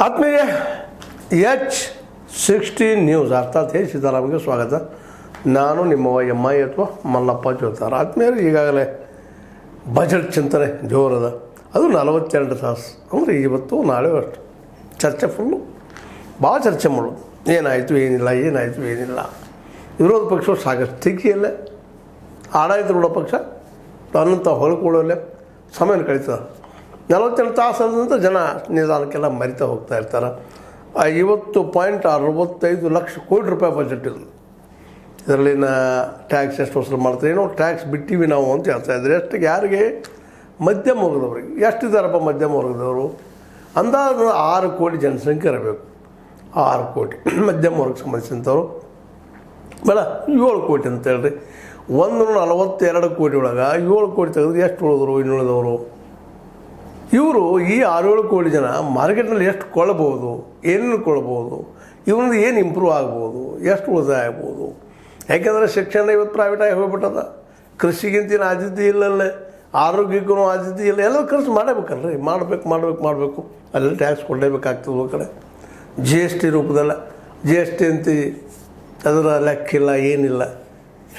ಆತ್ಮೀಯ H60 news ಅರ್ಥಾತ್ ಸಿದ್ದರಾಮಯ್ಯಗೆ ಸ್ವಾಗತ. ನಾನು ನಿಮ್ಮ MI ಅಥವಾ ಮಲ್ಲಪ್ಪ ಜೋತಾರ. ಆತ್ಮೀಯರು, ಈಗಾಗಲೇ ಬಜೆಟ್ ಚಿಂತನೆ ಜೋರದ, ಅದು 42 ತಾಸು ಅಂದರೆ ಇವತ್ತು ನಾಳೆ ಅಷ್ಟು ಚರ್ಚೆ ಫುಲ್ಲು ಭಾಳ ಚರ್ಚೆ ಮಾಡೋದು. ಏನಾಯಿತು ಏನಿಲ್ಲ. ವಿರೋಧ ಪಕ್ಷ ಸಾಕಷ್ಟು ಸ್ಥಿತಿಯಲ್ಲೇ, ಆಡಳಿತಾರೂಢ ಪಕ್ಷ ತನ್ನಂತ ಹೊರಕೊಳ್ಳಲೇ ಸಮಯ ಕಳೀತದೆ. 42 ತಾಸು ನಂತರ ಜನ ನಿಧಾನಕ್ಕೆಲ್ಲ ಮರಿತಾ ಹೋಗ್ತಾ ಇರ್ತಾರೆ. 50.65 ಲಕ್ಷ ಕೋಟಿ ರೂಪಾಯಿ ಬಜೆಟ್ ಇದು. ಇದರಲ್ಲಿನ ಟ್ಯಾಕ್ಸ್ ಎಷ್ಟು ವಸೂಲು ಮಾಡ್ತಾರೆ, ಏನೋ ಟ್ಯಾಕ್ಸ್ ಬಿಟ್ಟಿವಿ ನಾವು ಅಂತ ಹೇಳ್ತಾ ಇದ್ದಾರೆ. ಎಷ್ಟಿಗೆ ಯಾರಿಗೆ? ಮಧ್ಯಮ ವರ್ಗದವ್ರಿಗೆ. ಎಷ್ಟಿದ್ದಾರಪ್ಪ ಮಧ್ಯಮ ವರ್ಗದವರು? ಅಂದಾಜು 6 ಕೋಟಿ ಜನಸಂಖ್ಯೆ ಇರಬೇಕು. 6 ಕೋಟಿ ಮಧ್ಯಮ ವರ್ಗಕ್ಕೆ ಸಂಬಂಧಿಸಿದಂಥವ್ರು ಬೇಡ 7 ಕೋಟಿ ಅಂತ ಹೇಳ್ರಿ. 142 ಕೋಟಿ ಒಳಗೆ 7 ಕೋಟಿ ತೆಗೆದು ಎಷ್ಟು ಉಳಿದ್ರು? ಇನ್ನುಳಿದವರು ಇವರು ಈ 6-7 ಕೋಟಿ ಜನ ಮಾರ್ಕೆಟ್ನಲ್ಲಿ ಎಷ್ಟು ಕೊಳ್ಳಬಹುದು, ಏನೇನು ಕೊಳ್ಳಬಹುದು, ಇವರಿಂದ ಏನು ಇಂಪ್ರೂವ್ ಆಗ್ಬೋದು, ಎಷ್ಟು ಉಳಿತಾಯ ಆಗ್ಬೋದು. ಯಾಕೆಂದರೆ ಶಿಕ್ಷಣ ಇವತ್ತು ಪ್ರೈವೇಟಾಗಿ ಹೋಗ್ಬಿಟ್ಟದ. ಕೃಷಿಗಿಂತಿನ ಆದ್ಯತೆ ಇಲ್ಲಲ್ಲೇ, ಆರೋಗ್ಯಕ್ಕೂ ಆದ್ಯತೆ ಇಲ್ಲ. ಎಲ್ಲ ಖರ್ಚು ಮಾಡಬೇಕಲ್ರಿ, ಮಾಡಬೇಕು. ಅಲ್ಲಿ ಟ್ಯಾಕ್ಸ್ ಕೊಡಲೇಬೇಕಾಗ್ತದೆ. ಒಂದು ಕಡೆ GST ರೂಪದಲ್ಲ, GST ಅಂತ ಅದರ ಲೆಕ್ಕಿಲ್ಲ, ಏನಿಲ್ಲ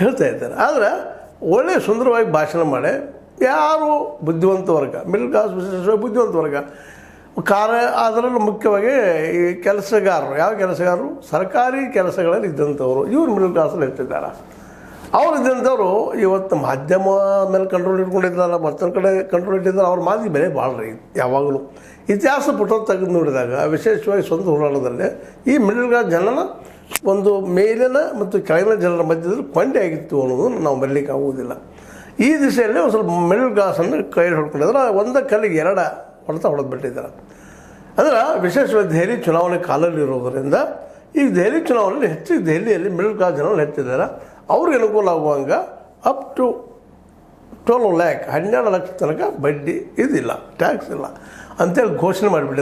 ಹೇಳ್ತಾ ಇದ್ದಾರೆ. ಆದರೆ ಒಳ್ಳೆಯ ಸುಂದರವಾಗಿ ಭಾಷಣ ಮಾಡಿ ಯಾರು ಬುದ್ಧಿವಂತ ವರ್ಗ, ಮಿಡಲ್ ಕ್ಲಾಸ್ ವಿಶೇಷವಾಗಿ ಬುದ್ಧಿವಂತ ವರ್ಗ, ಅದರಲ್ಲೂ ಮುಖ್ಯವಾಗಿ ಈ ಕೆಲಸಗಾರರು, ಯಾವ ಕೆಲಸಗಾರರು? ಸರ್ಕಾರಿ ಕೆಲಸಗಳಲ್ಲಿ ಇದ್ದಂಥವ್ರು, ಇವರು ಮಿಡಲ್ ಕ್ಲಾಸಲ್ಲಿ ಇರ್ತಿದ್ದಾರೆ. ಅವ್ರು ಇದ್ದಂಥವ್ರು ಇವತ್ತು ಮಾಧ್ಯಮ ಮೇಲೆ ಕಂಟ್ರೋಲ್ ಇಟ್ಕೊಂಡಿದ್ದಾರೆ, ಮತ್ತೊಂದು ಕಡೆ ಕಂಟ್ರೋಲ್ ಇಟ್ಟಿದ್ದಾರೆ. ಅವ್ರ ಮಾತಿಗೆ ಬೆಲೆ ಭಾಳ ರೀ. ಯಾವಾಗಲೂ ಇತಿಹಾಸ ಪುಟ ತೆಗೆದು ನೋಡಿದಾಗ ವಿಶೇಷವಾಗಿ ಸ್ವಂತ ಹೋರಾಟದಲ್ಲೇ ಈ ಮಿಡಲ್ ಕ್ಲಾಸ್ ಜನನ ಒಂದು ಮೇಲಿನ ಮತ್ತು ಕೆಳಗಿನ ಜನರ ಮಧ್ಯದಲ್ಲಿ ಕೊಂಡೆ ಆಗಿತ್ತು ಅನ್ನೋದು ನಾವು ಬರಲಿಕ್ಕೆ ಆಗುವುದಿಲ್ಲ. ಈ ದಿಸೆಯಲ್ಲಿ ಒಂದು ಸ್ವಲ್ಪ ಮಿಡಲ್ ಕ್ಲಾಸನ್ನು ಕೈ ಹೊಡ್ಕೊಂಡಿದ್ದಾರೆ. ಒಂದ ಕಲ್ಲಿಗೆ 2 ಹೊಡೆದು ಬಿಟ್ಟಿದ್ದಾರೆ. ಅಂದ್ರೆ ವಿಶೇಷವಾಗಿ ದೆಹಲಿ ಚುನಾವಣೆ ಕಾಲಲ್ಲಿರೋದರಿಂದ ಈಗ ದೆಹಲಿ ಚುನಾವಣೆಯಲ್ಲಿ ಹೆಚ್ಚು ದೆಹಲಿಯಲ್ಲಿ ಮಿಡಲ್ ಕ್ಲಾಸ್ ಜನರು ಹೆಚ್ಚಿದ್ದಾರೆ. ಅವ್ರಿಗೆ ಅನುಕೂಲ ಆಗುವಂಗೆ ಅಪ್ ಟು 12 ಲ್ಯಾಕ್ 12 ಲಕ್ಷ ತನಕ ಬಡ್ಡಿ ಇದಿಲ್ಲ, ಟ್ಯಾಕ್ಸ್ ಇಲ್ಲ ಅಂತೇಳಿ ಘೋಷಣೆ ಮಾಡಿಬಿಟ್ಟಿದ್ದಾರೆ.